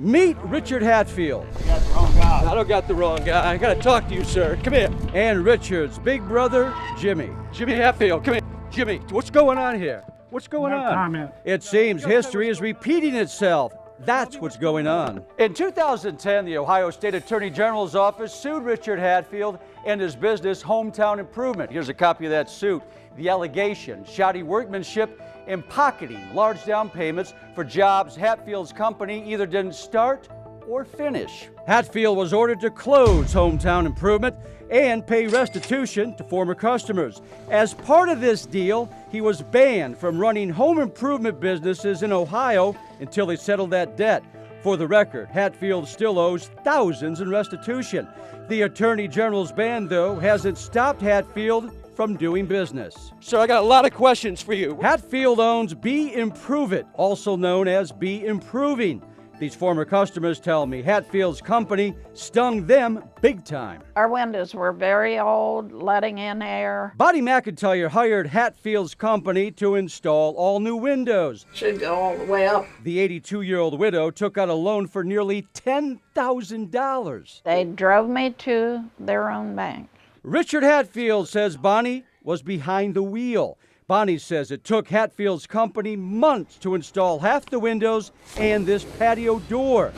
Meet Richard Hatfield. You got the wrong guy. I don't got the wrong guy. I gotta talk to you, sir. Come here. And Richard's big brother, Jimmy. Jimmy Hatfield, come here. Jimmy, what's going on here? What's going on? Comment. It seems history is repeating itself. That's what's going on. In 2010, the Ohio State Attorney General's office sued Richard Hatfield and his business Hometown Improvement. Here's a copy of that suit. The allegation, shoddy workmanship and pocketing large down payments for jobs Hatfield's company either didn't start or finish. Hatfield was ordered to close Hometown Improvement and pay restitution to former customers. As part of this deal, he was banned from running home improvement businesses in Ohio until he settled that debt. For the record, Hatfield still owes thousands in restitution. The Attorney General's ban, though, hasn't stopped Hatfield from doing business. Sir, I got a lot of questions for you. Hatfield owns Be Improve It, also known as Be Improving. These former customers tell me Hatfield's company stung them big time. Our windows were very old, letting in air. Bonnie McIntyre hired Hatfield's company to install all new windows. Should go all the way up. The 82-year-old widow took out a loan for nearly $10,000. They drove me to their own bank. Richard Hatfield says Bonnie was behind the wheel. Bonnie says it took Hatfield's company months to install half the windows and this patio door.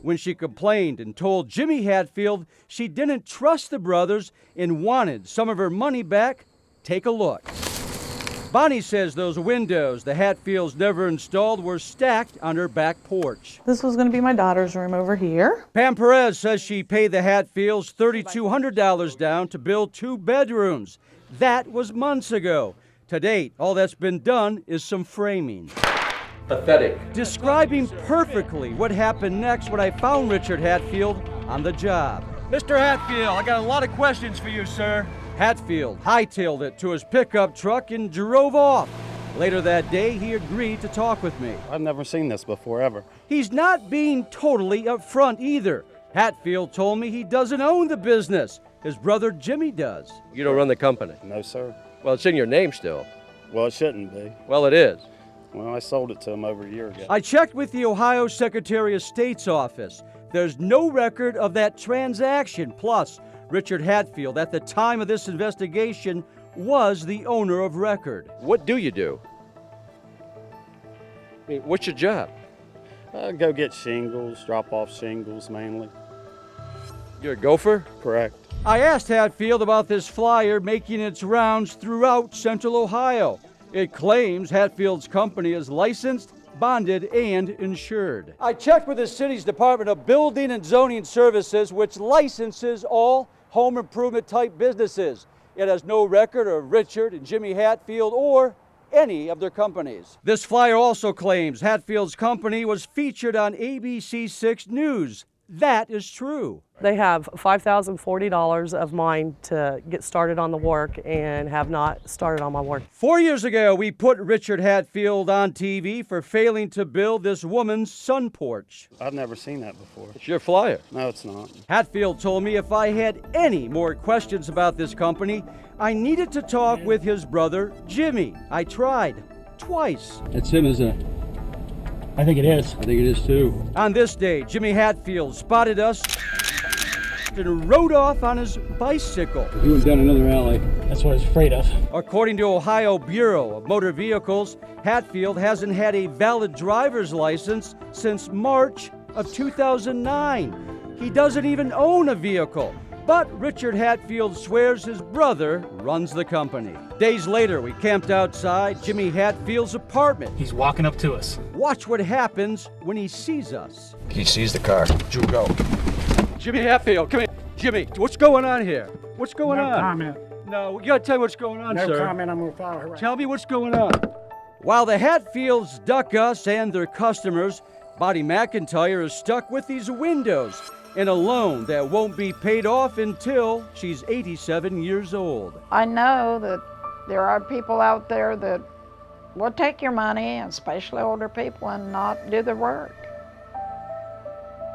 When she complained and told Jimmy Hatfield she didn't trust the brothers and wanted some of her money back, take a look. Bonnie says those windows the Hatfields never installed were stacked on her back porch. This was going to be my daughter's room over here. Pam Perez says she paid the Hatfields $3,200 down to build 2 bedrooms. That was months ago. To date, all that's been done is some framing. Pathetic. Describing perfectly what happened next when I found Richard Hatfield on the job. Mr. Hatfield, I got a lot of questions for you, sir. Hatfield hightailed it to his pickup truck and drove off. Later that day, he agreed to talk with me. I've never seen this before, ever. He's not being totally upfront either. Hatfield told me he doesn't own the business. His brother Jimmy does. You don't run the company? No, sir. Well, it's in your name still. Well, it shouldn't be. Well, it is. Well, I sold it to him over a year ago. I checked with the Ohio Secretary of State's office. There's no record of that transaction. Plus, Richard Hatfield, at the time of this investigation, was the owner of record. What do you do? I mean, what's your job? Go get shingles, drop off shingles mainly. You're a gopher? Correct. I asked Hatfield about this flyer making its rounds throughout Central Ohio. It claims Hatfield's company is licensed, bonded, and insured. I checked with the city's Department of Building and Zoning Services, which licenses all home improvement type businesses. It has no record of Richard and Jimmy Hatfield or any of their companies. This flyer also claims Hatfield's company was featured on ABC 6 News. That is true. They have $5,040 of mine to get started on the work and have not started on my work. 4 years ago, we put Richard Hatfield on TV for failing to build this woman's sun porch. I've never seen that before. It's your flyer. No, it's not. Hatfield told me if I had any more questions about this company, I needed to talk with his brother, Jimmy. I tried twice. That's him, isn't it? I think it is. I think it is too. On this day, Jimmy Hatfield spotted us and rode off on his bicycle. He went down another alley. That's what I was afraid of. According to Ohio Bureau of Motor Vehicles, Hatfield hasn't had a valid driver's license since March of 2009. He doesn't even own a vehicle. But Richard Hatfield swears his brother runs the company. Days later, we camped outside Jimmy Hatfield's apartment. He's walking up to us. Watch what happens when he sees us. He sees the car. Drew, go. Jimmy Hatfield, come here. Jimmy, what's going on here? What's going No on? comment. No, you gotta tell me what's going on, No sir. comment. I'm going to follow her. Right. Tell me what's going on. While the Hatfields duck us and their customers, Bonnie McIntyre is stuck with these windows and a loan that won't be paid off until she's 87 years old. I know that there are people out there that will take your money, especially older people, and not do the work.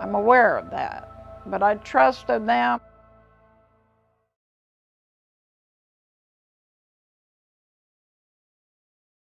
I'm aware of that, but I trusted them.